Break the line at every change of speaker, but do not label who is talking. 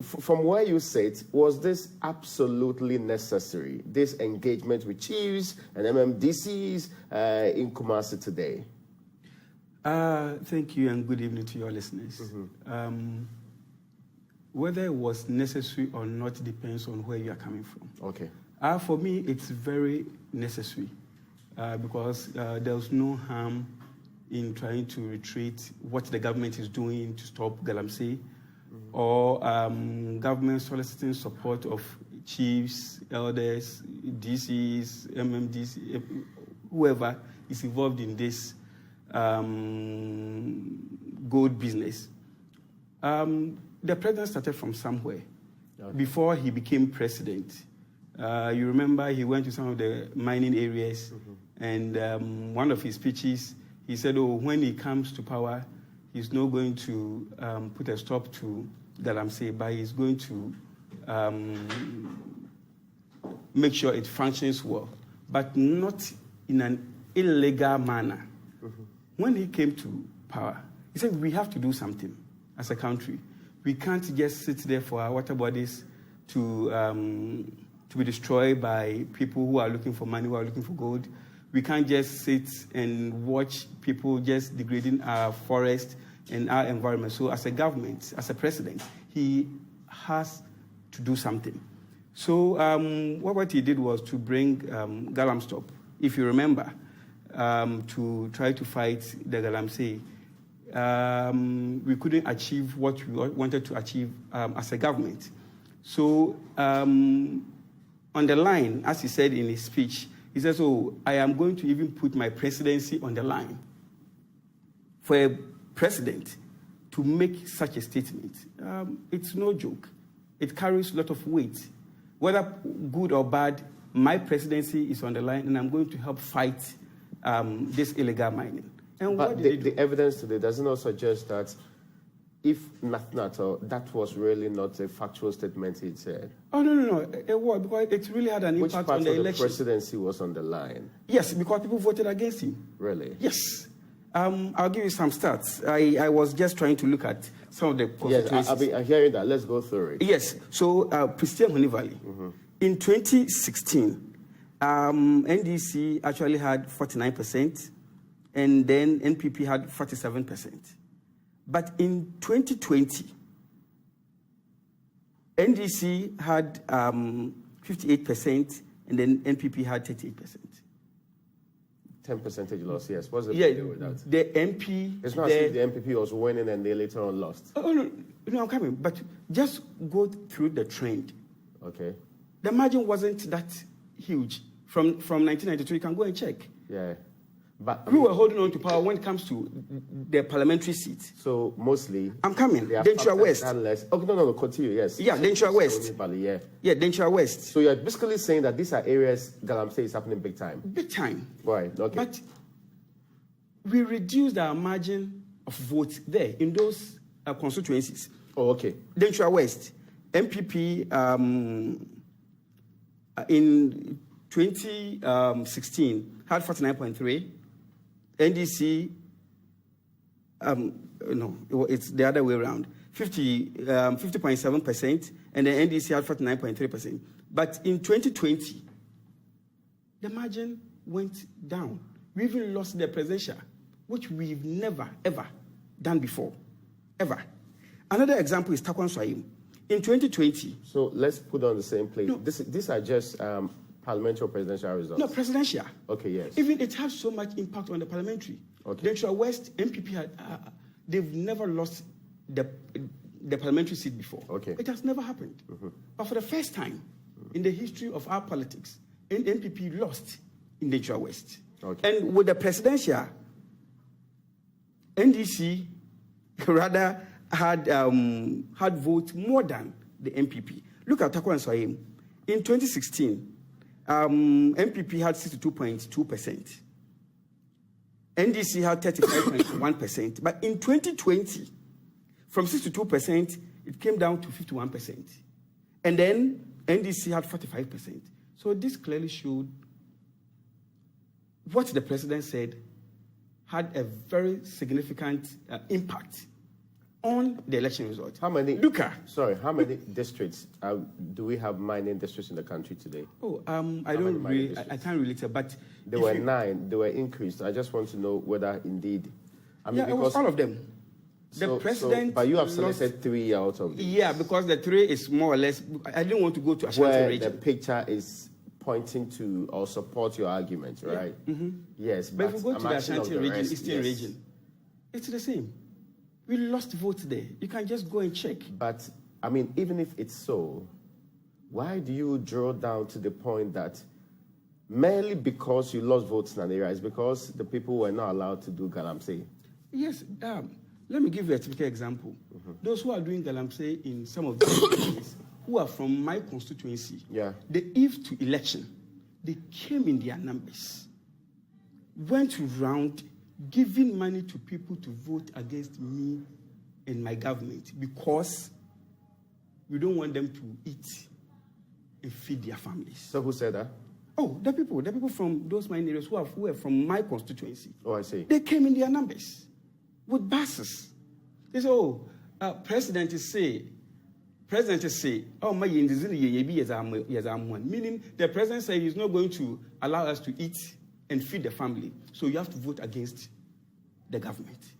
from where you sit, was this absolutely necessary, this engagement with chiefs and MMDCs in Kumasi today?
Thank you and good evening to your listeners. Whether it was necessary or not depends on where you are coming from.
Okay.
For me, it's very necessary because there was no harm in trying to retreat what the government is doing to stop Galamsey, or government soliciting support of chiefs, elders, DCs, MMDC, whoever is involved in this gold business. The president started from somewhere. Okay. Before he became president. You remember he went to some of the mining areas, and one of his speeches, he said, when he comes to power, he's not going to put a stop to Galamsey, but he's going to make sure it functions well, but not in an illegal manner. When he came to power, he said, we have to do something as a country. We can't just sit there for our water bodies to be destroyed by people who are looking for money, who are looking for gold. We can't just sit and watch people just degrading our forest and our environment. So as a government, as a president, he has to do something. So what he did was to bring Galamstop, if you remember, to try to fight the Galamsey. We couldn't achieve what we wanted to achieve as a government. So on the line, as he said in his speech, he says, I am going to even put my presidency on the line. For a president to make such a statement, it's no joke. It carries a lot of weight. Whether good or bad, my presidency is on the line, and I'm going to help fight this illegal mining. And
but the evidence today does not suggest that if nothing at all, that was really not a factual statement he said.
Oh, no. It was, because it really had an impact on the election.
Which part of the presidency was on the line?
Yes, because people voted against him.
Really?
Yes. I'll give you some stats. I was just trying to look at some of the constituencies.
Yes, I'm hearing that. Let's go through it.
Yes. So, Christian Honey Valley. In 2016, NDC actually had 49%, and then NPP had 47%. But in 2020, NDC had 58%, and then NPP had 38%.
10% loss, yes. What's the deal with that?
The MP...
It's not as if the NPP was winning and they later on lost.
Oh, no, I'm coming. But just go through the trend.
Okay.
The margin wasn't that huge. From 1992, you can go and check.
Yeah. But
we were holding on to power when it comes to the parliamentary seats.
So mostly...
I'm coming. Dentua West.
Oh, no, continue, yes.
Yeah, Dentua West. Yeah, Dentua West.
So you're basically saying that these are areas Galamsey is happening big time?
Big time.
Right, okay. But
we reduced our margin of votes there in those constituencies.
Oh, okay.
Dentua West. MPP in 2016 had 49.3. NDC, it's the other way around, 50.7%, and then NDC had 49.3%. But in 2020, the margin went down. We even lost the presidential, which we've never, ever done before, ever. Another example is Taquan Swahim. In 2020...
So let's put on the same plate. No, these are just... parliamentary or presidential results?
No, presidential.
Okay, yes.
Even it has so much impact on the parliamentary.
Okay.
Dentua West, MPP, they've never lost the parliamentary seat before.
Okay.
It has never happened. But for the first time in the history of our politics, MPP lost in Dentua West.
Okay.
And with the presidential, NDC rather had votes more than the MPP. Look at Taquan Swahim. In 2016, MPP had 62.2%. NDC had 35.1%. But in 2020, from 62%, it came down to 51%. And then NDC had 45%. So this clearly showed what the president said had a very significant impact on the election result.
How many?
Sorry,
how many districts do we have mining districts in the country today?
I can't relate it, but
there were 9. They were increased. I just want to know whether indeed. I mean,
it was all of them. The president.
But you have selected 3 out of these.
Yeah, because the 3 is more or less. I didn't want to go to Ashanti
where
region.
The picture is pointing to or support your argument, right?
Yeah. Mm-hmm.
Yes,
but if we go to the Ashanti region, Eastern
yes.
region, it's the same. We lost votes there. You can just go and check.
But, I mean, even if it's so, why do you draw down to the point that merely because you lost votes in an area is because the people were not allowed to do galamsey?
Yes. Let me give you a typical example. Mm-hmm. Those who are doing galamsey in some of these areas, who are from my constituency, the eve to election, they came in their numbers, went round giving money to people to vote against me and my government because we don't want them to eat and feed their families.
So who said that?
Oh, the people from those mining areas who are from my constituency.
Oh, I see.
They came in their numbers with buses. They say, President is say, oh, my meaning the president said he's not going to allow us to eat and feed the family. So you have to vote against the government.